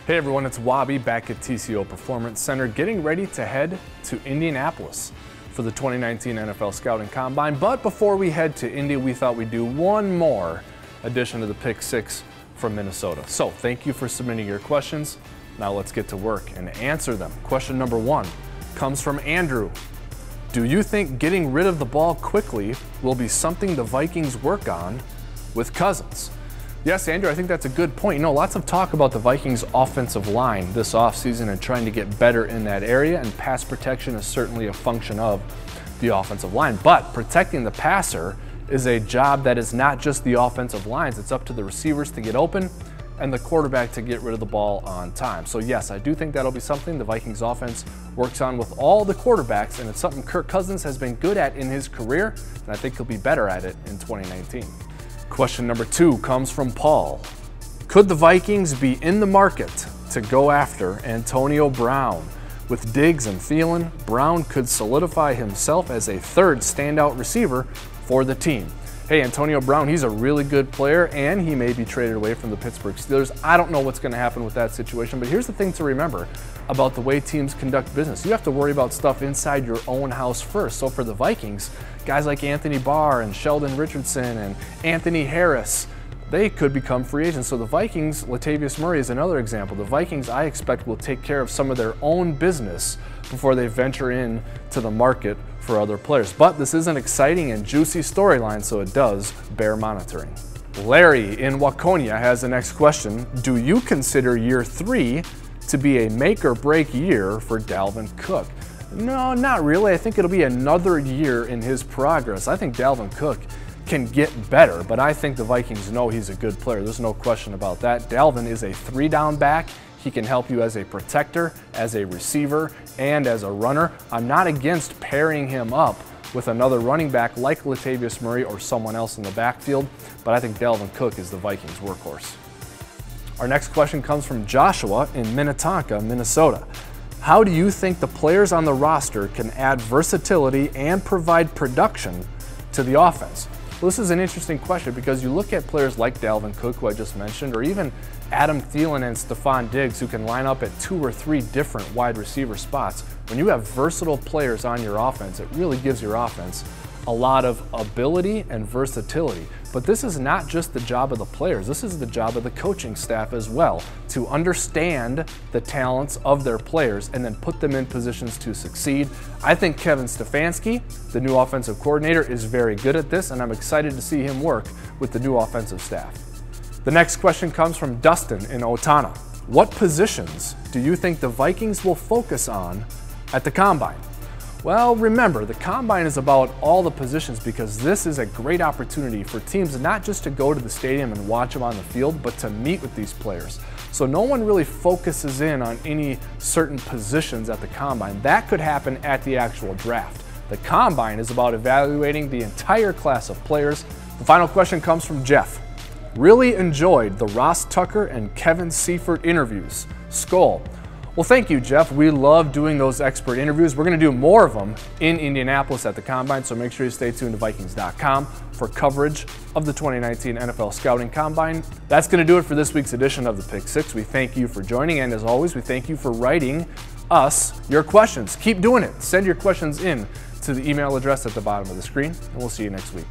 Hey everyone, it's Wobby back at TCO Performance Center getting ready to head to Indianapolis for the 2019 NFL Scouting Combine. But before we head to Indy, we thought we'd do one more edition of the Pick 6 from Minnesota. So thank you for submitting your questions. Now let's get to work and answer them. Question number 1 comes from Andrew. Do you think getting rid of the ball quickly will be something the Vikings work on with Cousins? Yes, Andrew, I think that's a good point. You know, lots of talk about the Vikings' offensive line this offseason and trying to get better in that area, and pass protection is certainly a function of the offensive line. But protecting the passer is a job that is not just the offensive lines. It's up to the receivers to get open and the quarterback to get rid of the ball on time. So yes, I do think that'll be something the Vikings offense works on with all the quarterbacks, and it's something Kirk Cousins has been good at in his career, and I think he'll be better at it in 2019. Question number 2 comes from Paul. Could the Vikings be in the market to go after Antonio Brown? With Diggs and Thielen, Brown could solidify himself as a third standout receiver for the team. Hey, Antonio Brown, he's a really good player, and he may be traded away from the Pittsburgh Steelers. I don't know what's going to happen with that situation, but here's the thing to remember about the way teams conduct business. You have to worry about stuff inside your own house first. So for the Vikings, guys like Anthony Barr and Sheldon Richardson and Anthony Harris, they could become free agents. So the Vikings, Latavius Murray is another example. The Vikings, I expect, will take care of some of their own business before they venture in to the market for other players. But this is an exciting and juicy storyline, so it does bear monitoring. Larry in Waconia has the next question. Do you consider year 3 to be a make or break year for Dalvin Cook? No, not really. I think it'll be another year in his progress. I think Dalvin Cook can get better, but I think the Vikings know he's a good player. There's no question about that. Dalvin is a 3-down back. He can help you as a protector, as a receiver, and as a runner. I'm not against pairing him up with another running back like Latavius Murray or someone else in the backfield, but I think Dalvin Cook is the Vikings' workhorse. Our next question comes from Joshua in Minnetonka, Minnesota. How do you think the players on the roster can add versatility and provide production to the offense? Well, this is an interesting question because you look at players like Dalvin Cook, who I just mentioned, or even Adam Thielen and Stephon Diggs, who can line up at 2 or 3 different wide receiver spots. When you have versatile players on your offense, it really gives your offense a lot of ability and versatility. But this is not just the job of the players, this is the job of the coaching staff as well, to understand the talents of their players and then put them in positions to succeed. I think Kevin Stefanski, the new offensive coordinator, is very good at this, and I'm excited to see him work with the new offensive staff. The next question comes from Dustin in Otana. What positions do you think the Vikings will focus on at the Combine? Well, remember, the Combine is about all the positions because this is a great opportunity for teams not just to go to the stadium and watch them on the field, but to meet with these players. So no one really focuses in on any certain positions at the Combine. That could happen at the actual draft. The Combine is about evaluating the entire class of players. The final question comes from Jeff. Really enjoyed the Ross Tucker and Kevin Seifert interviews. Skol. Well, thank you, Jeff. We love doing those expert interviews. We're going to do more of them in Indianapolis at the Combine, so make sure you stay tuned to Vikings.com for coverage of the 2019 NFL Scouting Combine. That's going to do it for this week's edition of the Pick 6. We thank you for joining, and as always, we thank you for writing us your questions. Keep doing it. Send your questions in to the email address at the bottom of the screen, and we'll see you next week.